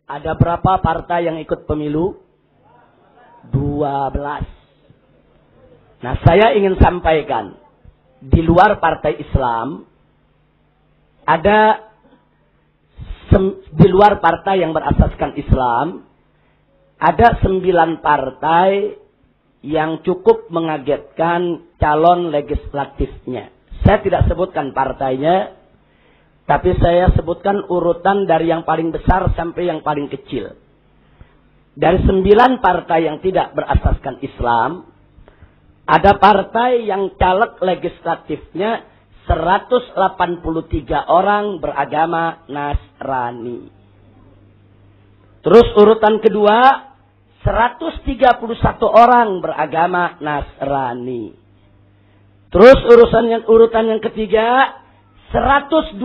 Ada berapa partai yang ikut pemilu? 12. Nah, saya ingin sampaikan, di luar partai Islam, ada di luar partai yang berasaskan Islam, ada 9 partai yang cukup mengagetkan calon legislatifnya. Saya tidak sebutkan partainya, tapi saya sebutkan urutan dari yang paling besar sampai yang paling kecil. Dari 9 partai yang tidak berasaskan Islam, ada partai yang caleg legislatifnya 183 orang beragama Nasrani. Terus urutan kedua, 131 orang beragama Nasrani. Terus urutan yang ketiga, 112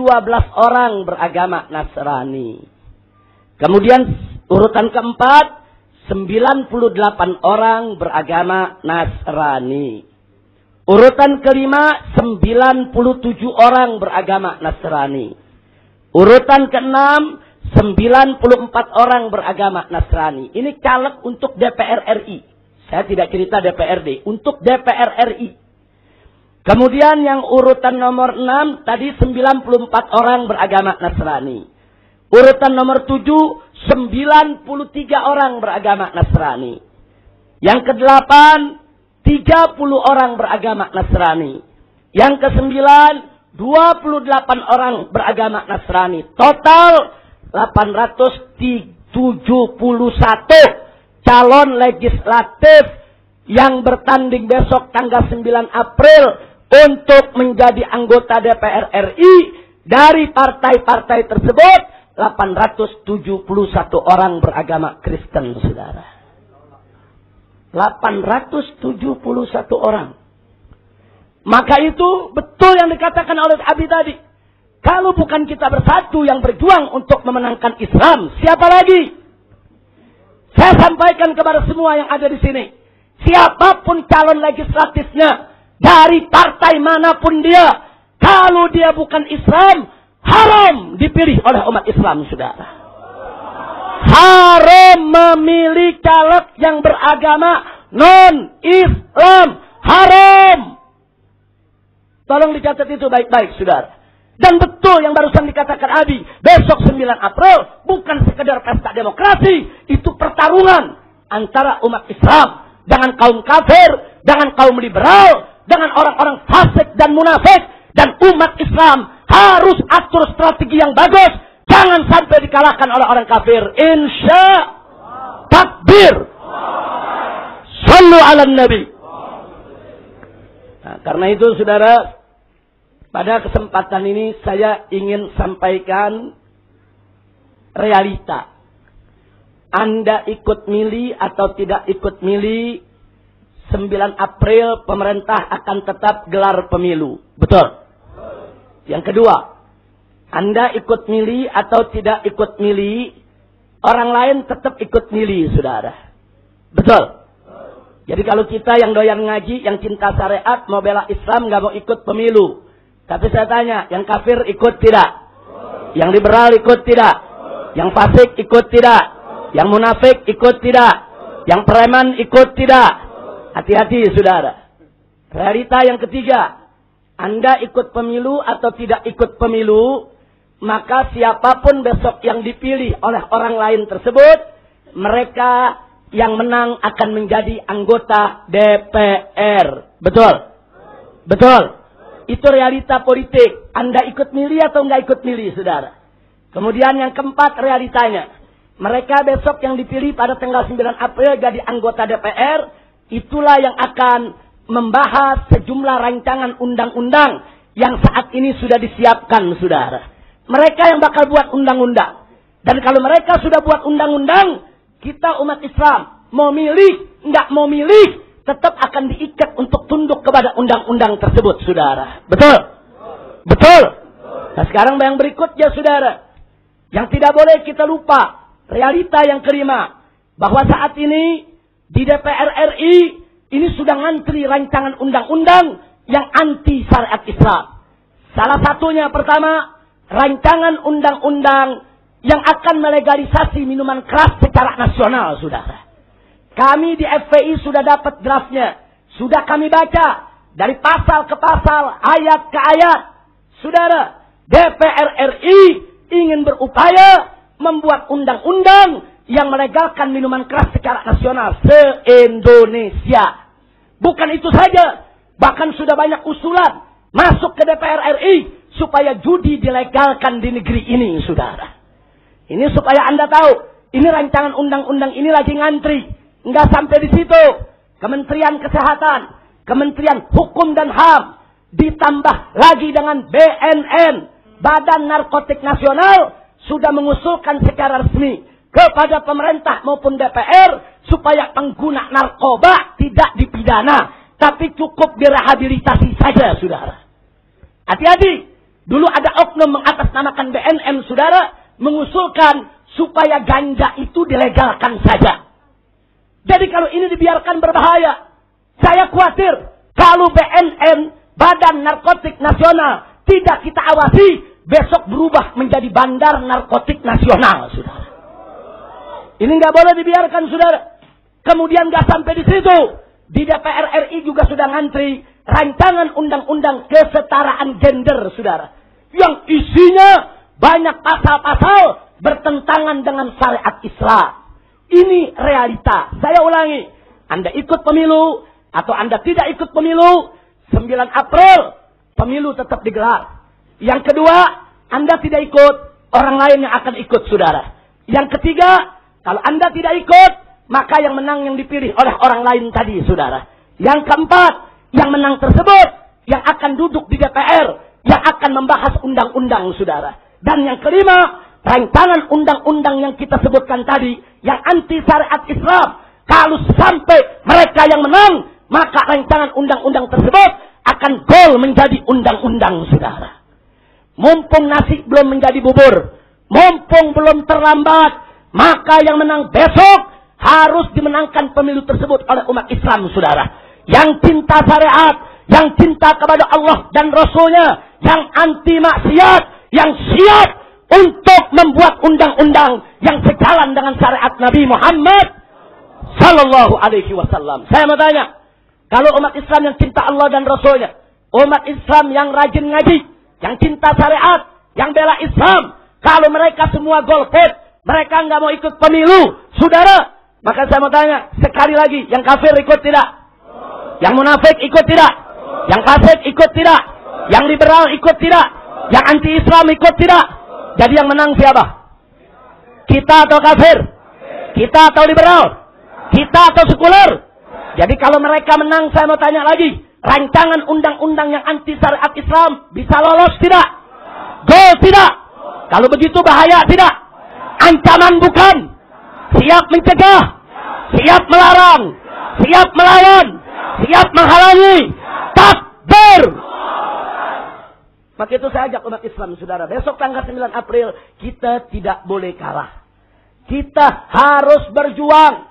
orang beragama Nasrani. Kemudian urutan keempat, 98 orang beragama Nasrani. Urutan kelima, 97 orang beragama Nasrani. Urutan keenam, 94 orang beragama Nasrani. Ini caleg untuk DPR RI. Saya tidak cerita DPRD, untuk DPR RI. Kemudian yang urutan nomor 6, tadi 94 orang beragama Nasrani. Urutan nomor 7, 93 orang beragama Nasrani. Yang ke-8, 30 orang beragama Nasrani. Yang ke-9, 28 orang beragama Nasrani. Total 871 calon legislatif yang bertanding besok tanggal 9 April untuk menjadi anggota DPR RI. Dari partai-partai tersebut, 871 orang beragama Kristen, saudara. 871 orang. Maka itu betul yang dikatakan oleh Abi tadi. Kalau bukan kita bersatu yang berjuang untuk memenangkan Islam, siapa lagi? Saya sampaikan kepada semua yang ada di sini. Siapapun calon legislatifnya, dari partai manapun dia, kalau dia bukan Islam, haram dipilih oleh umat Islam, saudara. Haram memilih caleg yang beragama non-Islam. Haram. Tolong dicatat itu baik-baik, saudara. Dan betul yang barusan dikatakan Abi, besok 9 April bukan sekedar pesta demokrasi, itu pertarungan antara umat Islam dengan kaum kafir, dengan kaum liberal, dengan orang-orang fasik dan munafik. Dan umat Islam harus atur strategi yang bagus. Jangan sampai dikalahkan oleh orang kafir. Insya takbir. Sallu ala nabi. Nah, karena itu saudara, pada kesempatan ini saya ingin sampaikan realita. Anda ikut milih atau tidak ikut milih, 9 April pemerintah akan tetap gelar pemilu. Betul? Yang kedua, Anda ikut milih atau tidak ikut milih, orang lain tetap ikut milih, saudara. Betul? Jadi kalau kita yang doyan ngaji, yang cinta syariat, mau bela Islam, nggak mau ikut pemilu. Tapi saya tanya, yang kafir ikut tidak? Yang liberal ikut tidak? Yang fasik ikut tidak? Yang munafik ikut tidak? Yang preman ikut tidak? Hati-hati, saudara. Realita yang ketiga, Anda ikut pemilu atau tidak ikut pemilu, maka siapapun besok yang dipilih oleh orang lain tersebut, mereka yang menang akan menjadi anggota DPR. Betul? Betul? Itu realita politik. Anda ikut milih atau nggak ikut milih, saudara? Kemudian yang keempat realitanya, mereka besok yang dipilih pada tanggal 9 April jadi anggota DPR, itulah yang akan membahas sejumlah rancangan undang-undang yang saat ini sudah disiapkan, saudara. Mereka yang bakal buat undang-undang. Dan kalau mereka sudah buat undang-undang, kita umat Islam mau milih, nggak mau milih, tetap akan diikat untuk tunduk kepada undang-undang tersebut, saudara. Betul? Betul? Nah sekarang yang berikutnya, saudara, yang tidak boleh kita lupa, realita yang kelima, bahwa saat ini di DPR RI ini sudah ngantri rancangan undang-undang yang anti syariat Islam. Salah satunya pertama, rancangan undang-undang yang akan melegalisasi minuman keras secara nasional, saudara. Kami di FPI sudah dapat draftnya. Sudah kami baca dari pasal ke pasal, ayat ke ayat. Saudara, DPR RI ingin berupaya membuat undang-undang yang melegalkan minuman keras secara nasional se-Indonesia. Bukan itu saja, bahkan sudah banyak usulan masuk ke DPR RI supaya judi dilegalkan di negeri ini, saudara. Ini supaya Anda tahu, ini rancangan undang-undang ini lagi ngantri. Enggak sampai di situ. Kementerian Kesehatan, Kementerian Hukum dan HAM, ditambah lagi dengan BNN, Badan Narkotik Nasional, sudah mengusulkan secara resmi kepada pemerintah maupun DPR supaya pengguna narkoba tidak dipidana, tapi cukup direhabilitasi saja, saudara. Hati-hati. Dulu ada oknum mengatasnamakan BNN, saudara, mengusulkan supaya ganja itu dilegalkan saja. Jadi kalau ini dibiarkan berbahaya. Saya khawatir kalau BNN, Badan Narkotik Nasional, tidak kita awasi, besok berubah menjadi Bandar Narkotik Nasional, saudara. Ini nggak boleh dibiarkan, saudara. Kemudian nggak sampai di situ. Di DPR RI juga sudah ngantri rancangan undang-undang kesetaraan gender, saudara. Yang isinya banyak pasal-pasal bertentangan dengan syariat Islam. Ini realita. Saya ulangi. Anda ikut pemilu atau Anda tidak ikut pemilu, 9 April pemilu tetap digelar. Yang kedua, Anda tidak ikut, orang lain yang akan ikut, saudara. Yang ketiga, kalau Anda tidak ikut, maka yang menang yang dipilih oleh orang lain tadi, saudara. Yang keempat, yang menang tersebut yang akan duduk di DPR, yang akan membahas undang-undang, saudara. Dan yang kelima, rancangan undang-undang yang kita sebutkan tadi, yang anti syariat Islam, kalau sampai mereka yang menang, maka rancangan undang-undang tersebut akan gol menjadi undang-undang, saudara. Mumpung nasi belum menjadi bubur, mumpung belum terlambat, maka yang menang besok harus dimenangkan pemilu tersebut oleh umat Islam, saudara. Yang cinta syariat, yang cinta kepada Allah dan Rasulnya, yang anti maksiat, yang siap untuk membuat undang-undang yang sejalan dengan syariat Nabi Muhammad Sallallahu Alaihi Wasallam. Saya mau tanya, kalau umat Islam yang cinta Allah dan Rasulnya, umat Islam yang rajin ngaji, yang cinta syariat, yang bela Islam, kalau mereka semua golput, mereka nggak mau ikut pemilu, saudara, maka saya mau tanya sekali lagi, yang kafir ikut tidak? Yang munafik ikut tidak? Yang fasik ikut tidak? Yang liberal ikut tidak? Yang anti Islam ikut tidak? Jadi yang menang siapa? Kita atau kafir? Kita atau liberal? Kita atau sekuler? Jadi kalau mereka menang, saya mau tanya lagi, rancangan undang-undang yang anti syariat Islam bisa lolos tidak? Gol tidak? Kalau begitu bahaya tidak? Ancaman bukan? Siap mencegah? Siap melarang? Siap melawan? Siap menghalangi? Takbir! Maka itu saya ajak umat Islam, saudara. Besok tanggal 9 April, kita tidak boleh kalah. Kita harus berjuang.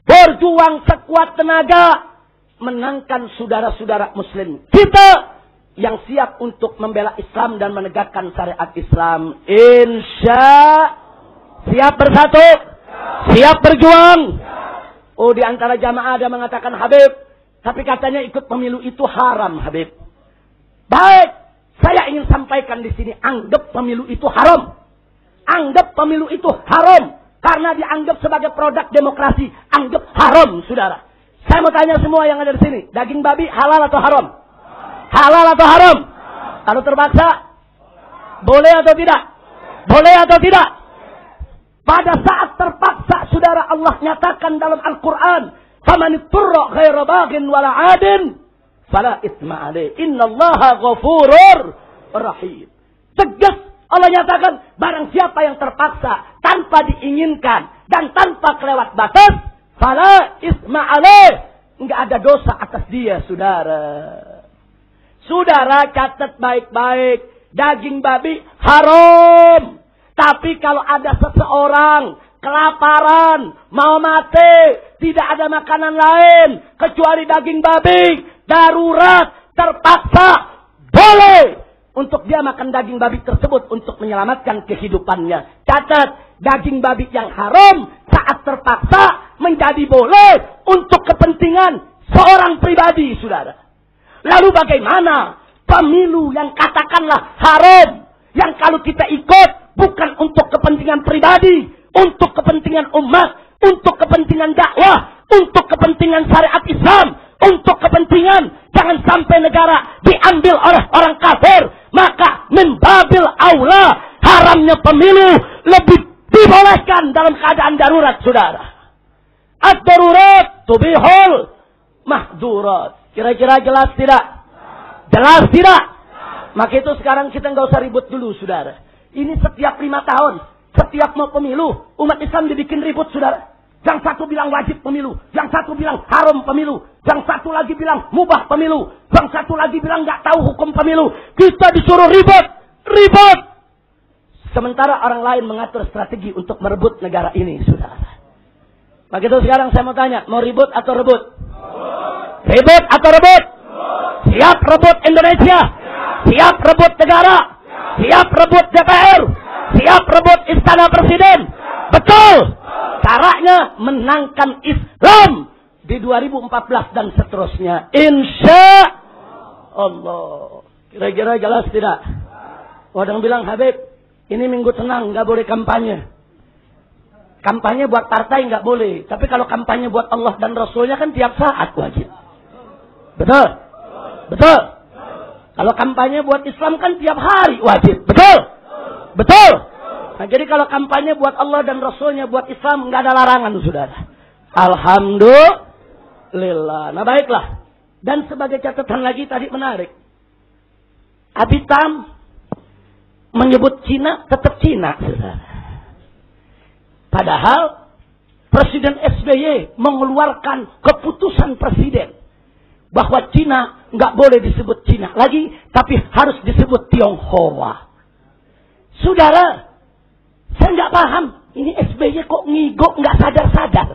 Berjuang sekuat tenaga. Menangkan saudara-saudara muslim. Kita yang siap untuk membela Islam dan menegakkan syariat Islam. Siap bersatu? Siap berjuang? Oh, di antara jamaah ada mengatakan, Habib, tapi katanya ikut pemilu itu haram, Habib. Baik, saya ingin sampaikan di sini, anggap pemilu itu haram. Anggap pemilu itu haram karena dianggap sebagai produk demokrasi. Anggap haram, saudara. Saya mau tanya semua yang ada di sini, daging babi halal atau haram? Halal atau haram? Kalau terpaksa, boleh atau tidak? Boleh atau tidak? Pada saat terpaksa, saudara, Allah nyatakan dalam Al-Quran, "Faman ittara ghaira baghin wala 'adin, fala itsma 'alaihi. Innallaha ghafurur rahim." Tegas Allah nyatakan, barang siapa yang terpaksa tanpa diinginkan dan tanpa kelewat batas, fala itsma 'alaihi. Enggak ada dosa atas dia, saudara. Saudara, catat baik-baik, daging babi haram. Tapi kalau ada seseorang kelaparan, mau mati, tidak ada makanan lain kecuali daging babi, darurat, terpaksa, boleh. untuk dia makan daging babi tersebut untuk menyelamatkan kehidupannya. Catat, daging babi yang haram saat terpaksa menjadi boleh untuk kepentingan seorang pribadi, saudara. Lalu bagaimana pemilu yang katakanlah haram, yang kalau kita ikut bukan untuk kepentingan pribadi, untuk kepentingan umat, untuk kepentingan dakwah, untuk kepentingan syariat Islam, untuk kepentingan jangan sampai negara diambil oleh orang kafir, maka min babil aula haramnya pemilu lebih dibolehkan dalam keadaan darurat, saudara. Ad-darurat tubihul mahdurat. Kira-kira jelas tidak? Jelas tidak? Maka itu sekarang kita nggak usah ribut dulu, saudara. Ini setiap 5 tahun, setiap mau pemilu, umat Islam dibikin ribut, saudara. Yang satu bilang wajib pemilu, yang satu bilang haram pemilu, yang satu lagi bilang mubah pemilu, yang satu lagi bilang nggak tahu hukum pemilu. Kita disuruh ribut. Sementara orang lain mengatur strategi untuk merebut negara ini, saudara. Maka itu sekarang saya mau tanya, mau ribut atau rebut? Ribut atau rebut? Siap rebut Indonesia? Siap rebut negara? Siap rebut DPR? Siap rebut istana presiden? Betul! Caranya menangkan Islam di 2014 dan seterusnya. Insya Allah. Kira-kira jelas tidak? Orang bilang, Habib, ini minggu tenang, nggak boleh kampanye. Kampanye buat partai nggak boleh. Tapi kalau kampanye buat Allah dan Rasulnya kan tiap saat wajib. Betul? Betul? Kalau kampanye buat Islam kan tiap hari wajib. Betul? Betul? Nah, jadi kalau kampanye buat Allah dan Rasulnya, buat Islam, nggak ada larangan, saudara. Alhamdulillah. Nah, baiklah. Dan sebagai catatan lagi tadi menarik. Abitam menyebut Cina tetap Cina, saudara. Padahal Presiden SBY mengeluarkan keputusan presiden bahwa Cina nggak boleh disebut Cina lagi, tapi harus disebut Tionghoa. Saudara, saya nggak paham. Ini SBY kok ngigok nggak sadar-sadar.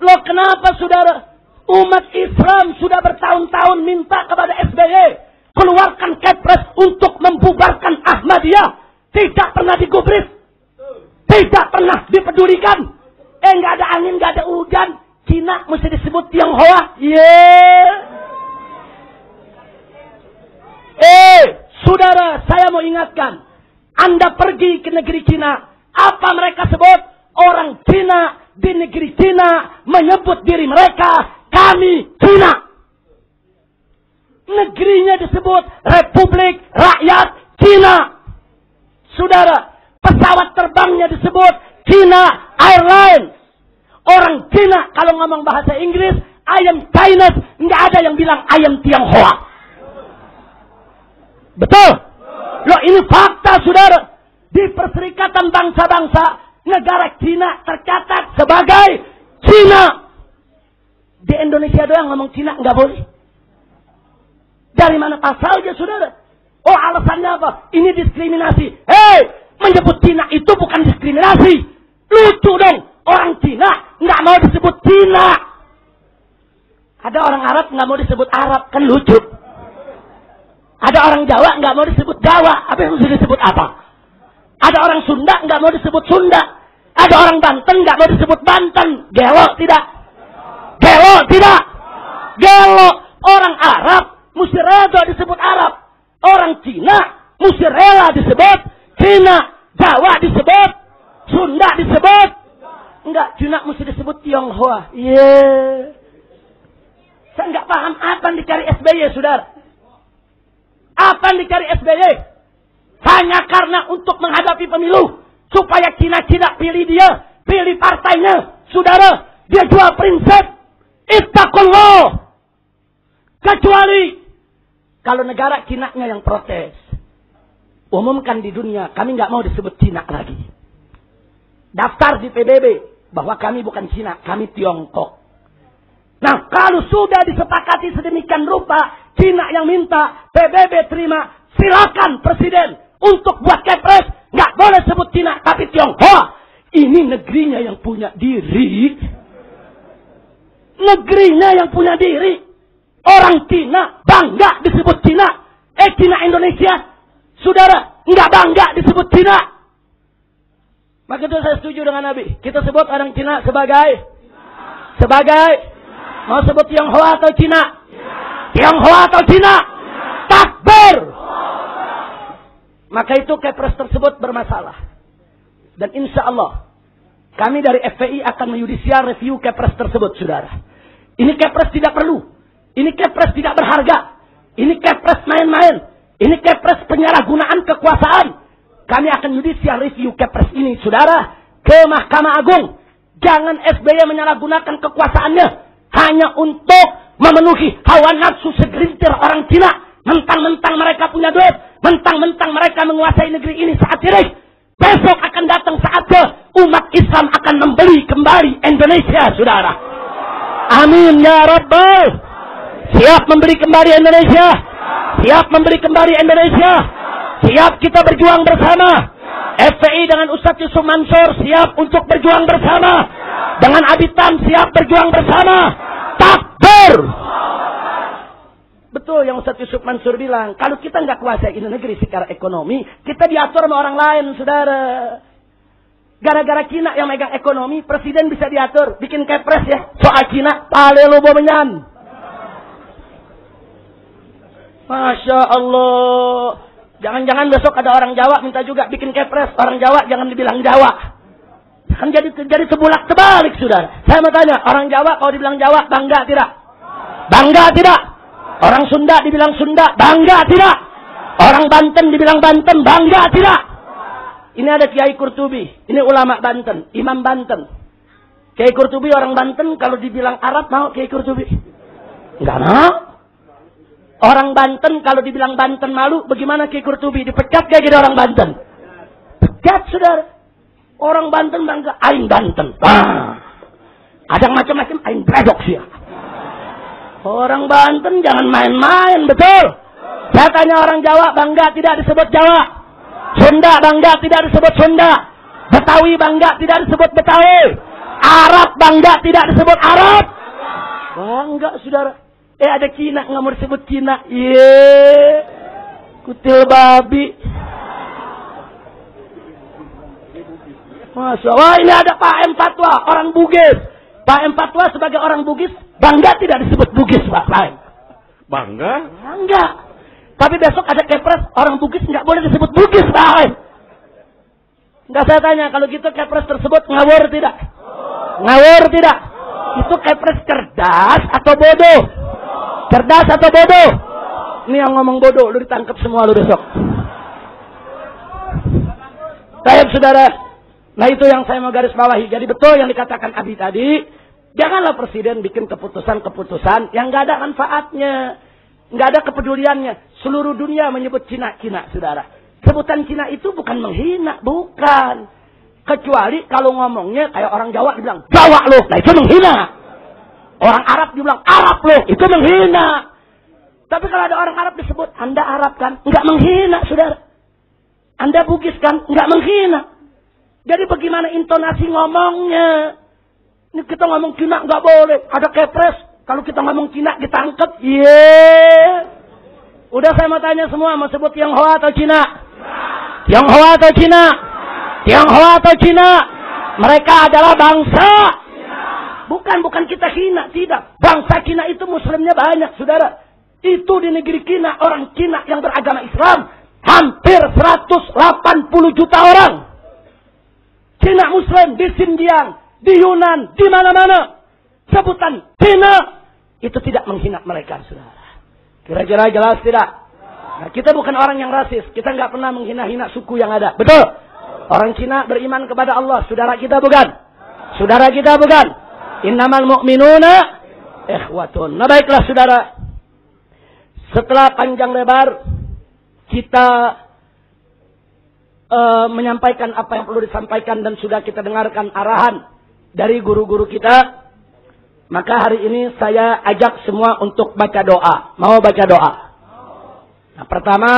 Loh kenapa, saudara? Umat Islam sudah bertahun-tahun minta kepada SBY keluarkan kepres untuk membubarkan Ahmadiyah. Tidak pernah digubris. Tidak pernah dipedulikan. Nggak ada angin, nggak ada hujan. Cina mesti disebut Tionghoa. Saudara, saya mau ingatkan. Anda pergi ke negeri Cina, apa mereka sebut? Orang Cina di negeri Cina menyebut diri mereka, kami Cina. Negerinya disebut Republik Rakyat Cina. Saudara, pesawat terbangnya disebut China Airlines. Orang Cina kalau ngomong bahasa Inggris, I am Chinese, nggak ada yang bilang I am Tionghoa. Betul? Loh ini fakta, saudara. Di Perserikatan Bangsa-Bangsa, negara Cina tercatat sebagai Cina. Di Indonesia doang ngomong Cina nggak boleh. Dari mana pasalnya, saudara? Oh, alasannya apa? Ini diskriminasi. Menyebut Cina itu bukan diskriminasi. Lucu dong. Orang Cina nggak mau disebut Cina. Ada orang Arab nggak mau disebut Arab, kan lucu. Ada orang Jawa nggak mau disebut Jawa, apa yang mesti disebut apa? Ada orang Sunda nggak mau disebut Sunda. Ada orang Banten nggak mau disebut Banten. Gelo tidak? Gelo tidak? Gelo. Orang Arab mesti rela disebut Arab. Orang Cina mesti rela disebut Cina. Jawa disebut, Sunda disebut. Enggak, Cina mesti disebut Tionghoa. Saya nggak paham apa yang dicari SBY, saudara. Apa yang dicari SBY? Hanya karena untuk menghadapi pemilu. Supaya Cina-Cina pilih dia. Pilih partainya. Saudara, dia jual prinsip. Ittaqullah. Kecuali kalau negara Cina-nya yang protes. Umumkan di dunia, kami nggak mau disebut Cina lagi. Daftar di PBB bahwa kami bukan Cina, kami Tiongkok. Nah, kalau sudah disepakati sedemikian rupa, Cina yang minta, PBB terima, silakan presiden untuk buat kepres, nggak boleh sebut Cina, tapi Tionghoa. Ini negerinya yang punya diri. Negerinya yang punya diri. Orang Cina bangga disebut Cina. Cina Indonesia. Saudara, nggak bangga disebut Cina. Maka itu saya setuju dengan Nabi. Kita sebut orang Cina sebagai mau sebut Tionghoa atau Cina? Tionghoa atau Cina? Takbir. Maka itu Kepres tersebut bermasalah. Dan insya Allah kami dari FPI akan menyudisial review Kepres tersebut, saudara. Ini Kepres tidak perlu. Ini Kepres tidak berharga. Ini Kepres main-main. Ini Kepres penyalahgunaan kekuasaan. Kami akan judicial review Kepres ini, saudara, ke Mahkamah Agung. Jangan SBY menyalahgunakan kekuasaannya hanya untuk memenuhi hawa nafsu segelintir orang Cina. Mentang-mentang mereka punya duit, mentang-mentang mereka menguasai negeri ini saat ini. Besok akan datang saatnya umat Islam akan membeli kembali Indonesia, saudara. Amin ya Rabbal. Siap membeli kembali Indonesia. Siap membeli kembali Indonesia. Siap kita berjuang bersama. FPI dengan Ustadz Yusuf Mansur siap untuk berjuang bersama. Dengan Abitam siap berjuang bersama. Takbir. Betul yang Ustadz Yusuf Mansur bilang. Kalau kita nggak kuasai ini negeri secara ekonomi, kita diatur sama orang lain, saudara. Gara-gara Cina yang megang ekonomi, presiden bisa diatur. Bikin Kepres ya. Soal Cina, palelo bomenyan. Masya Allah. Jangan-jangan besok ada orang Jawa minta juga bikin Kepres. Orang Jawa jangan dibilang Jawa. Kan jadi sebulak terbalik, saudara. Saya mau tanya, orang Jawa kalau dibilang Jawa, bangga tidak? Bangga tidak? Orang Sunda dibilang Sunda, bangga tidak? Orang Banten dibilang Banten, bangga tidak? Ini ada Kiai Qurtubi, ini ulama Banten, Imam Banten. Kiai Qurtubi orang Banten, kalau dibilang Arab mau Kiai Qurtubi? Enggak mau. Orang Banten kalau dibilang Banten malu, bagaimana Kiai Qurtubi? Dipecat gak jadi orang Banten? Pecat, saudara. Orang Banten bangga, aing Banten. Ada macam-macam, aing bredok sih. Orang Banten jangan main-main, betul. Saya tanya orang Jawa, bangga tidak disebut Jawa. Sunda bangga tidak disebut Sunda. Betawi bangga tidak disebut Betawi. Arab bangga tidak disebut Arab. Bangga, saudara. Ada Cina, nggak mau disebut Cina. Kutil babi. Masya Allah, ini ada Pak M. Fatwa, orang Bugis. Pak M. Fatwa sebagai orang Bugis, bangga tidak disebut Bugis, Pak lain. Bangga? Bangga. Tapi besok ada Kepres, orang Bugis nggak boleh disebut Bugis, Pak lain. Nggak, saya tanya, kalau gitu Kepres tersebut ngawur tidak? Ngawur tidak? Itu Kepres cerdas atau bodoh? Cerdas atau bodoh? Ini yang ngomong bodoh, lu ditangkap semua lu besok. Baik, saudara. Nah, itu yang saya mau garis bawahi. Jadi betul yang dikatakan Abi tadi. Janganlah presiden bikin keputusan-keputusan yang nggak ada manfaatnya. Nggak ada kepeduliannya. Seluruh dunia menyebut Cina, saudara. Sebutan Cina itu bukan menghina, bukan. Kecuali kalau ngomongnya kayak orang Jawa dibilang, Jawa loh. Nah, itu menghina. Orang Arab dibilang, Arab loh. Itu menghina. Tapi kalau ada orang Arab disebut, Anda Arab kan? Nggak menghina, saudara. Anda Bugis kan? Nggak menghina. Jadi bagaimana intonasi ngomongnya? Ini kita ngomong Cina nggak boleh. Ada Kepres. Kalau kita ngomong Cina ditangkap. Udah, saya mau tanya semua. Mau sebut Tionghoa atau Cina? Tionghoa atau Cina? Tionghoa atau Cina? Mereka adalah bangsa. Bukan kita hina. Tidak. Bangsa Cina itu muslimnya banyak, saudara. Itu di negeri Cina. Orang Cina yang beragama Islam. Hampir 180 juta orang. Cina Muslim di Xinjiang, di Yunan, di mana-mana. Sebutan Cina itu tidak menghina mereka, saudara. Kira-kira jelas tidak? Nah, kita bukan orang yang rasis. Kita nggak pernah menghina-hina suku yang ada. Betul? Orang Cina beriman kepada Allah. Saudara kita bukan? Saudara kita bukan? Innamal mu'minuna ikhwatun. Nah, baiklah, saudara. Setelah panjang lebar kita menyampaikan apa yang perlu disampaikan dan sudah kita dengarkan arahan dari guru-guru kita, maka hari ini saya ajak semua untuk baca doa. Mau baca doa? Nah, pertama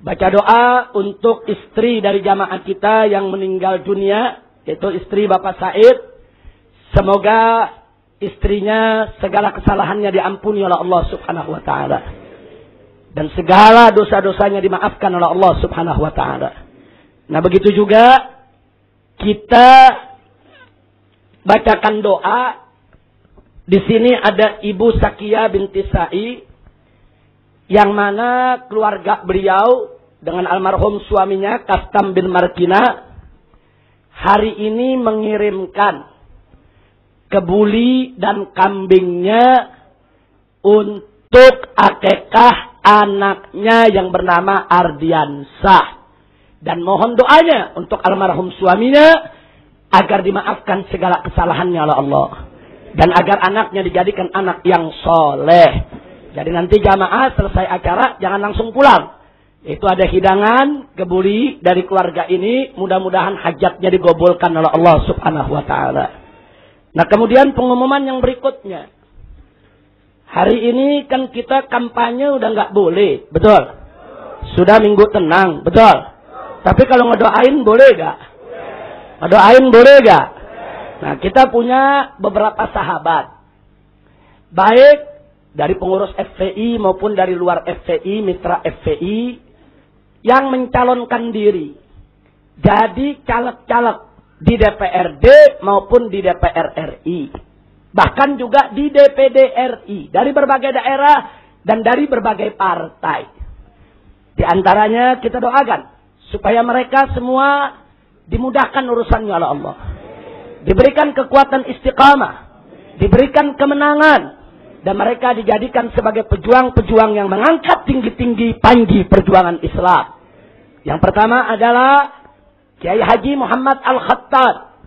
baca doa untuk istri dari jamaah kita yang meninggal dunia, yaitu istri Bapak Said. Semoga istrinya segala kesalahannya diampuni oleh Allah Subhanahu wa taala. Dan segala dosa-dosanya dimaafkan oleh Allah Subhanahu wa taala. Nah, begitu juga kita bacakan doa. Di sini ada Ibu Sakia binti Sa'i, yang mana keluarga beliau dengan almarhum suaminya Kastam bin Markina hari ini mengirimkan kebuli dan kambingnya untuk akikah anaknya yang bernama Ardiansah. Dan mohon doanya untuk almarhum suaminya agar dimaafkan segala kesalahannya oleh Allah. Dan agar anaknya dijadikan anak yang soleh. Jadi nanti jamaah selesai acara jangan langsung pulang. Itu ada hidangan kebuli dari keluarga ini. Mudah-mudahan hajatnya digobulkan oleh Allah Subhanahu wa taala. Nah, kemudian pengumuman yang berikutnya. Hari ini kan kita kampanye udah nggak boleh, betul? Sudah minggu tenang, betul? Tapi kalau ngedoain boleh gak? Ngedoain boleh gak? Nah, kita punya beberapa sahabat. Baik dari pengurus FPI maupun dari luar FPI, mitra FPI, yang mencalonkan diri jadi caleg-caleg di DPRD maupun di DPR RI. Bahkan juga di DPD RI. Dari berbagai daerah dan dari berbagai partai. Di antaranya kita doakan supaya mereka semua dimudahkan urusannya oleh Allah. Diberikan kekuatan istiqamah. Diberikan kemenangan. Dan mereka dijadikan sebagai pejuang-pejuang yang mengangkat tinggi-tinggi panji perjuangan Islam. Yang pertama adalah Kiai Haji Muhammad Al-Khattab,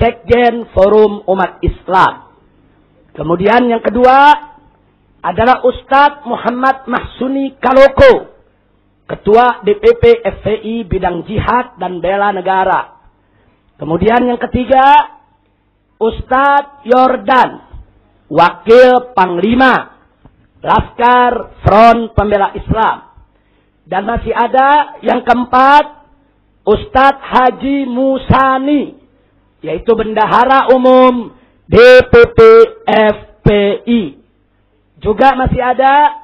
Sekjen Forum Umat Islam. Kemudian yang kedua adalah Ustadz Muhammad Mahsuni Kaloko, Ketua DPP FPI Bidang Jihad dan Bela Negara. Kemudian yang ketiga, Ustadz Yordan, Wakil Panglima Laskar Front Pembela Islam. Dan masih ada yang keempat, Ustadz Haji Musani, yaitu Bendahara Umum DPP FPI. Juga masih ada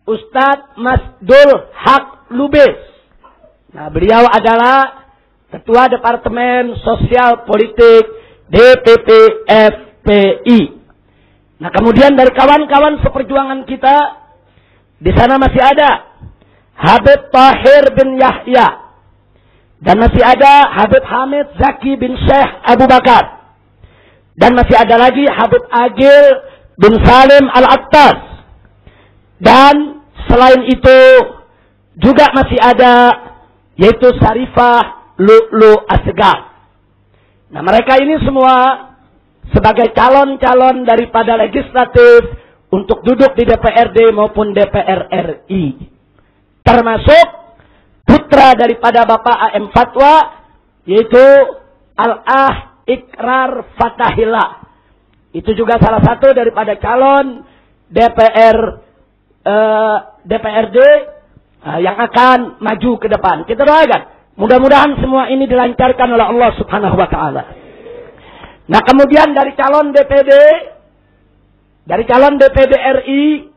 Ustadz Masdul Haq Lubis. Nah, beliau adalah Ketua Departemen Sosial Politik DPP FPI. Nah, kemudian dari kawan-kawan seperjuangan kita, di sana masih ada Habib Tahir bin Yahya. Dan masih ada Habib Hamid Zaki bin Syekh Abu Bakar. Dan masih ada lagi Habib Agil bin Salim Al-Attas. Dan selain itu juga masih ada yaitu Sarifah Lu'lu Asgar. Nah, mereka ini semua sebagai calon-calon daripada legislatif untuk duduk di DPRD maupun DPR RI. Termasuk putra daripada Bapak AM Fatwa, yaitu Al-Ah Ikrar Fatahillah. Itu juga salah satu daripada calon DPRD yang akan maju ke depan. Kita doakan, mudah-mudahan semua ini dilancarkan oleh Allah Subhanahu wa taala. Nah, kemudian dari calon DPD RI,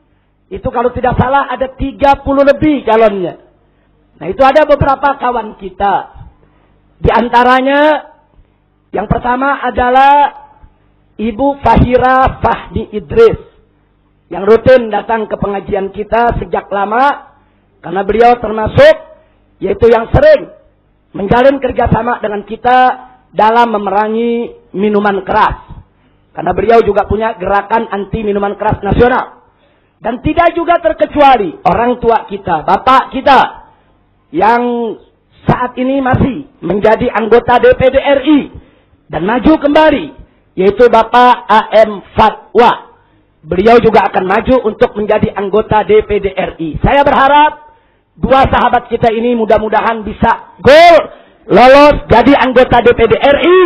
itu kalau tidak salah ada 30 lebih calonnya. Nah, itu ada beberapa kawan kita. Di antaranya, yang pertama adalah Ibu Fahira Fahdi Idris, yang rutin datang ke pengajian kita sejak lama, karena beliau termasuk, yaitu yang sering menjalin kerjasama dengan kita dalam memerangi minuman keras. Karena beliau juga punya gerakan anti minuman keras nasional. Dan tidak juga terkecuali orang tua kita, bapak kita, yang saat ini masih menjadi anggota DPD RI dan maju kembali, yaitu Bapak AM Fatwa. Beliau juga akan maju untuk menjadi anggota DPD RI. Saya berharap dua sahabat kita ini mudah-mudahan bisa lolos jadi anggota DPD RI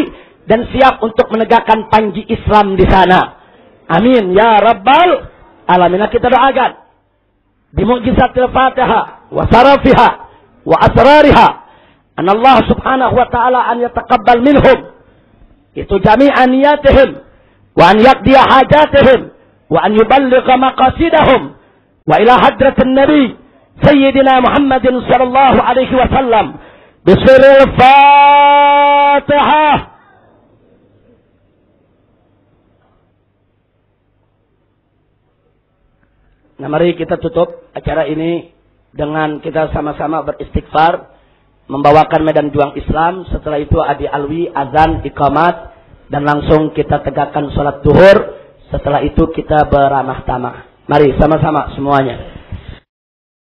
dan siap untuk menegakkan panji Islam di sana. Amin ya rabbal alamin. Kita doakan bi mu'jizatil Fatihah wa sarafiha wa asrariha an Allah subhanahu wa ta'ala an yataqabbal minhum itu jami'an niyatihim wa an yaqdiya hajatihim wa an yuballigha maqasidahum wa ila hadratin nabi sayyidina Muhammadin sallallahu alaihi wasallam bisiril Fatihah. Nah, mari kita tutup acara ini dengan kita sama-sama beristighfar, membawakan medan juang Islam. Setelah itu adi alwi, azan, iqamat, dan langsung kita tegakkan sholat duhur. Setelah itu kita beramah tamah. Mari sama-sama semuanya.